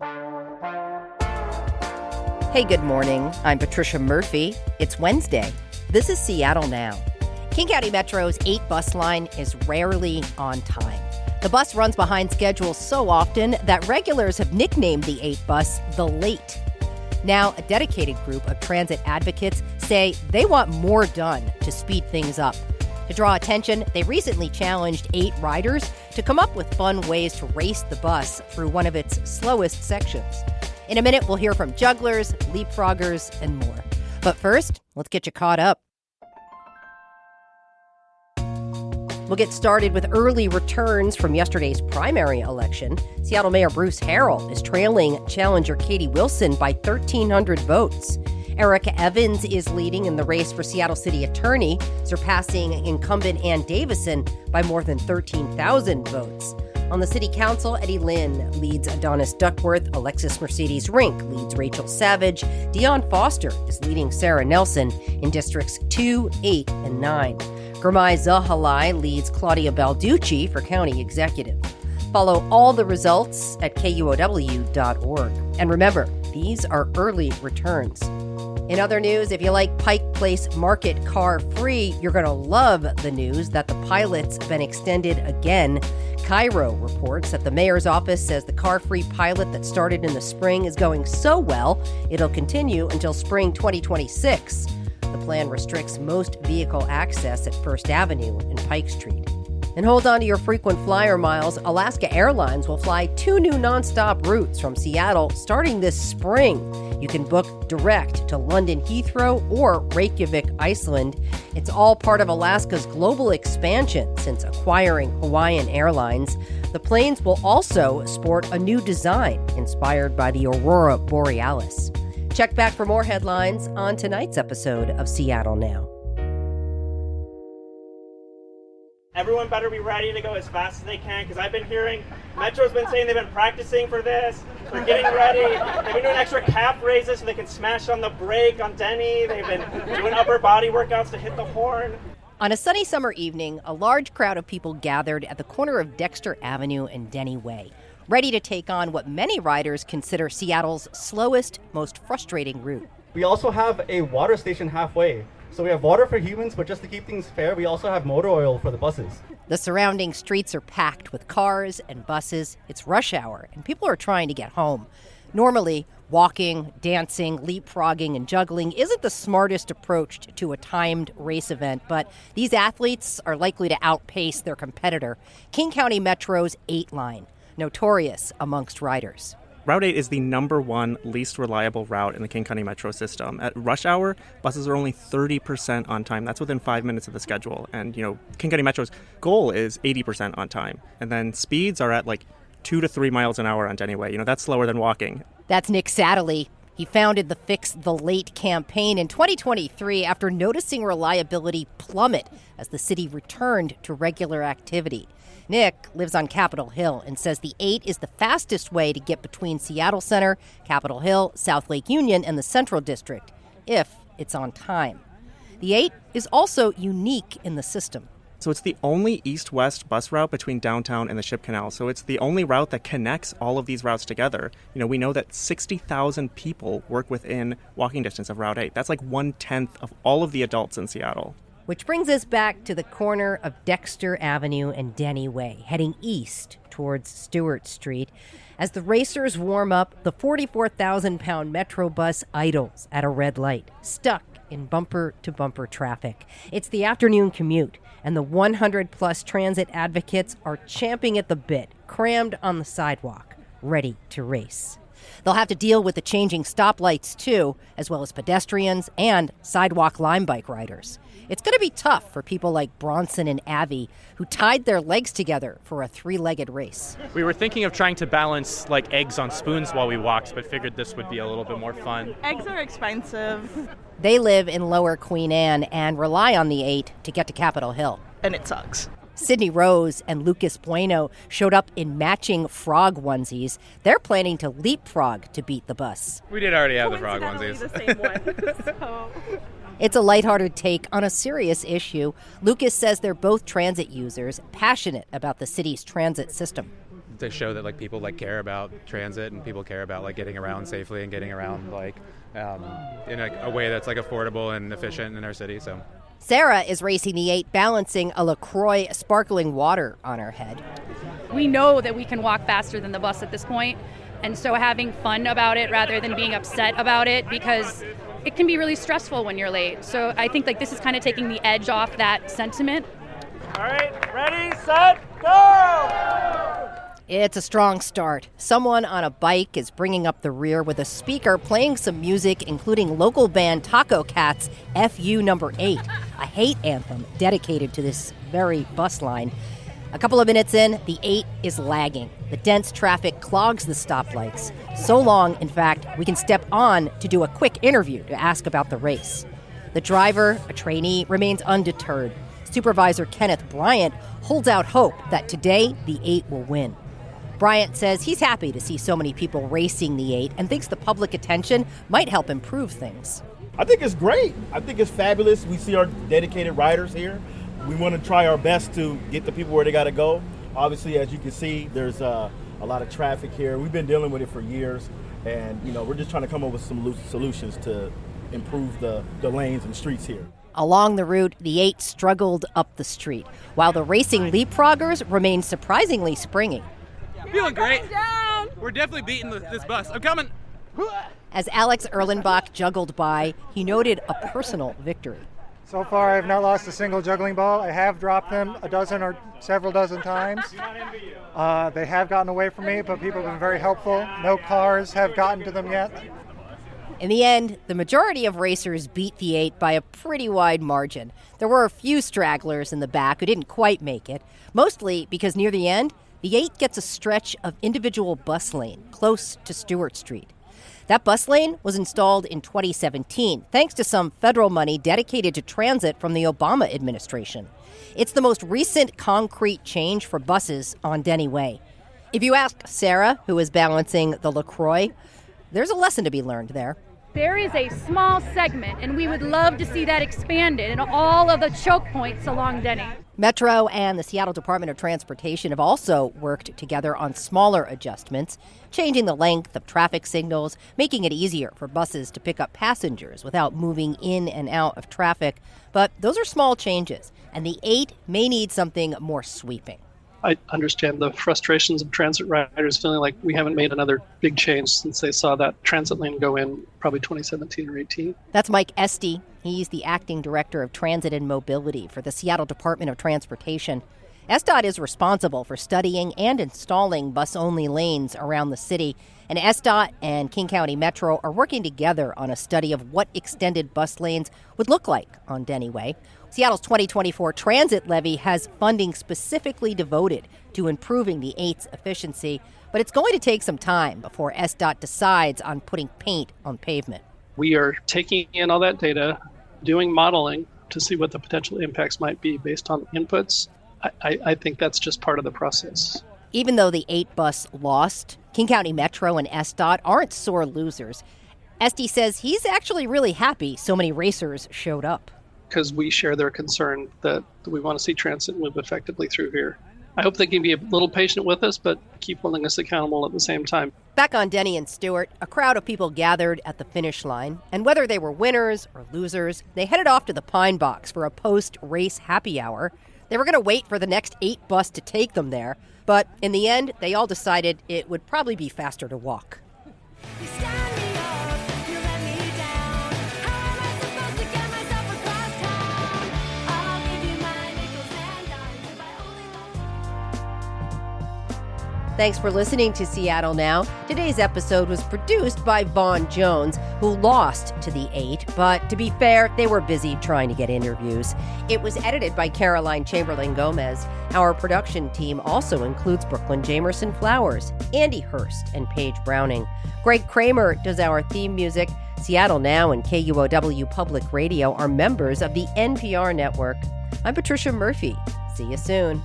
Hey, good morning. I'm Patricia Murphy. It's Wednesday. This is Seattle Now. King County Metro's 8 bus line is rarely on time. The bus runs behind schedule so often that regulars have nicknamed the 8 bus the Late. Now, a dedicated group of transit advocates say they want more done to speed things up. To draw attention, they recently challenged 8 riders to come up with fun ways to race the bus through one of its slowest sections. In a minute, we'll hear from jugglers, leapfroggers, and more. But first, let's get you caught up. We'll get started with early returns from yesterday's primary election. Seattle Mayor Bruce Harrell is trailing challenger Katie Wilson by 1,300 votes. Erica Evans is leading in the race for Seattle City Attorney, surpassing incumbent Ann Davison by more than 13,000 votes. On the city council, Eddie Lynn leads Adonis Duckworth, Alexis Mercedes Rink leads Rachel Savage, Dion Foster is leading Sarah Nelson in districts 2, 8, and 9. Gurmai Zahalai leads Claudia Balducci for county executive. Follow all the results at KUOW.org. And remember, these are early returns. In other news, if you like Pike Place Market car free, you're going to love the news that the pilot's been extended again. KUOW reports that the mayor's office says the car-free pilot that started in the spring is going so well, it'll continue until spring 2026. The plan restricts most vehicle access at First Avenue and Pike Street. And hold on to your frequent flyer miles. Alaska Airlines will fly 2 new nonstop routes from Seattle starting this spring. You can book direct to London Heathrow or Reykjavik, Iceland. It's all part of Alaska's global expansion since acquiring Hawaiian Airlines. The planes will also sport a new design inspired by the Aurora Borealis. Check back for more headlines on tonight's episode of Seattle Now. Everyone better be ready to go as fast as they can, because I've been hearing Metro's been saying they've been practicing for this. They're getting ready. They've been doing extra calf raises so they can smash on the brake on Denny. They've been doing upper body workouts to hit the horn. On a sunny summer evening, a large crowd of people gathered at the corner of Dexter Avenue and Denny Way, ready to take on what many riders consider Seattle's slowest, most frustrating route. We also have a water station halfway. So we have water for humans, but just to keep things fair, we also have motor oil for the buses. The surrounding streets are packed with cars and buses. It's rush hour, and people are trying to get home. Normally, walking, dancing, leapfrogging, and juggling isn't the smartest approach to a timed race event, but these athletes are likely to outpace their competitor, King County Metro's 8 line, notorious amongst riders. Route 8 is the number 1 least reliable route in the King County Metro system. At rush hour, buses are only 30% on time. That's within 5 minutes of the schedule. And, King County Metro's goal is 80% on time. And then speeds are at 2 to 3 miles an hour on Denny Way. That's slower than walking. That's Nick Satterley. He founded the Fix the Late campaign in 2023 after noticing reliability plummet as the city returned to regular activity. Nick lives on Capitol Hill and says the 8 is the fastest way to get between Seattle Center, Capitol Hill, South Lake Union, and the Central District, if it's on time. The 8 is also unique in the system. So it's the only east-west bus route between downtown and the Ship Canal. So it's the only route that connects all of these routes together. We know that 60,000 people work within walking distance of Route 8. That's 1/10 of all of the adults in Seattle. Which brings us back to the corner of Dexter Avenue and Denny Way, heading east towards Stewart Street. As the racers warm up, the 44,000-pound Metro bus idles at a red light, stuck in bumper-to-bumper traffic. It's the afternoon commute, and the 100-plus transit advocates are champing at the bit, crammed on the sidewalk, ready to race. They'll have to deal with the changing stoplights, too, as well as pedestrians and sidewalk lime bike riders. It's going to be tough for people like Bronson and Avi, who tied their legs together for a 3-legged race. We were thinking of trying to balance eggs on spoons while we walked, but figured this would be a little bit more fun. Eggs are expensive. They live in Lower Queen Anne and rely on the 8 to get to Capitol Hill. And it sucks. Sydney Rose and Lucas Bueno showed up in matching frog onesies. They're planning to leapfrog to beat the bus. We did already have the frog onesies. The same one. So. It's a lighthearted take on a serious issue. Lucas says they're both transit users, passionate about the city's transit system. to show that like people like care about transit and people care about like getting around safely and getting around like in a way that's like affordable and efficient in our city. So Sarah is racing the 8, balancing a LaCroix sparkling water on her head. We know that we can walk faster than the bus at this point, and so having fun about it rather than being upset about it, because it can be really stressful when you're late. So I think like this is kind of taking the edge off that sentiment. All right, ready, set, go! It's a strong start. Someone on a bike is bringing up the rear with a speaker playing some music, including local band Taco Cat's FU number 8, a hate anthem dedicated to this very bus line. A couple of minutes in, the 8 is lagging. The dense traffic clogs the stoplights. So long, in fact, we can step on to do a quick interview to ask about the race. The driver, a trainee, remains undeterred. Supervisor Kenneth Bryant holds out hope that today the 8 will win. Bryant says he's happy to see so many people racing the 8 and thinks the public attention might help improve things. I think it's great. I think it's fabulous. We see our dedicated riders here. We want to try our best to get the people where they got to go. Obviously, as you can see, there's a lot of traffic here. We've been dealing with it for years, and we're just trying to come up with some solutions to improve the lanes and streets here. Along the route, the 8 struggled up the street, while the racing leapfroggers remained surprisingly springy. Feeling great. We're definitely beating this bus. I'm coming. As Alex Erlenbach juggled by, he noted a personal victory. So far, I have not lost a single juggling ball. I have dropped them a dozen or several dozen times. They have gotten away from me, but people have been very helpful. No cars have gotten to them yet. In the end, the majority of racers beat the 8 by a pretty wide margin. There were a few stragglers in the back who didn't quite make it, mostly because near the end, the 8 gets a stretch of individual bus lane close to Stewart Street. That bus lane was installed in 2017, thanks to some federal money dedicated to transit from the Obama administration. It's the most recent concrete change for buses on Denny Way. If you ask Sarah, who is balancing the LaCroix, there's a lesson to be learned there. There is a small segment, and we would love to see that expanded in all of the choke points along Denny. Metro and the Seattle Department of Transportation have also worked together on smaller adjustments, changing the length of traffic signals, making it easier for buses to pick up passengers without moving in and out of traffic. But those are small changes, and the 8 may need something more sweeping. I understand the frustrations of transit riders feeling like we haven't made another big change since they saw that transit lane go in probably 2017 or 18. That's Mike Esty. He's the acting director of transit and mobility for the Seattle Department of Transportation. SDOT is responsible for studying and installing bus-only lanes around the city, and SDOT and King County Metro are working together on a study of what extended bus lanes would look like on Denny Way. Seattle's 2024 transit levy has funding specifically devoted to improving the 8's efficiency, but it's going to take some time before SDOT decides on putting paint on pavement. We are taking in all that data, doing modeling to see what the potential impacts might be based on inputs. I think that's just part of the process. Even though the 8 bus lost, King County Metro and SDOT aren't sore losers. Esty says he's actually really happy so many racers showed up. Because we share their concern that we want to see transit move effectively through here. I hope they can be a little patient with us, but keep holding us accountable at the same time. Back on Denny and Stewart, a crowd of people gathered at the finish line, and whether they were winners or losers, they headed off to the Pine Box for a post-race happy hour. They were going to wait for the next 8 bus to take them there, but in the end, they all decided it would probably be faster to walk. Thanks for listening to Seattle Now. Today's episode was produced by Vaughn Jones, who lost to the 8, but to be fair, they were busy trying to get interviews. It was edited by Caroline Chamberlain-Gomez. Our production team also includes Brooklyn Jamerson Flowers, Andy Hurst, and Paige Browning. Greg Kramer does our theme music. Seattle Now and KUOW Public Radio are members of the NPR network. I'm Patricia Murphy. See you soon.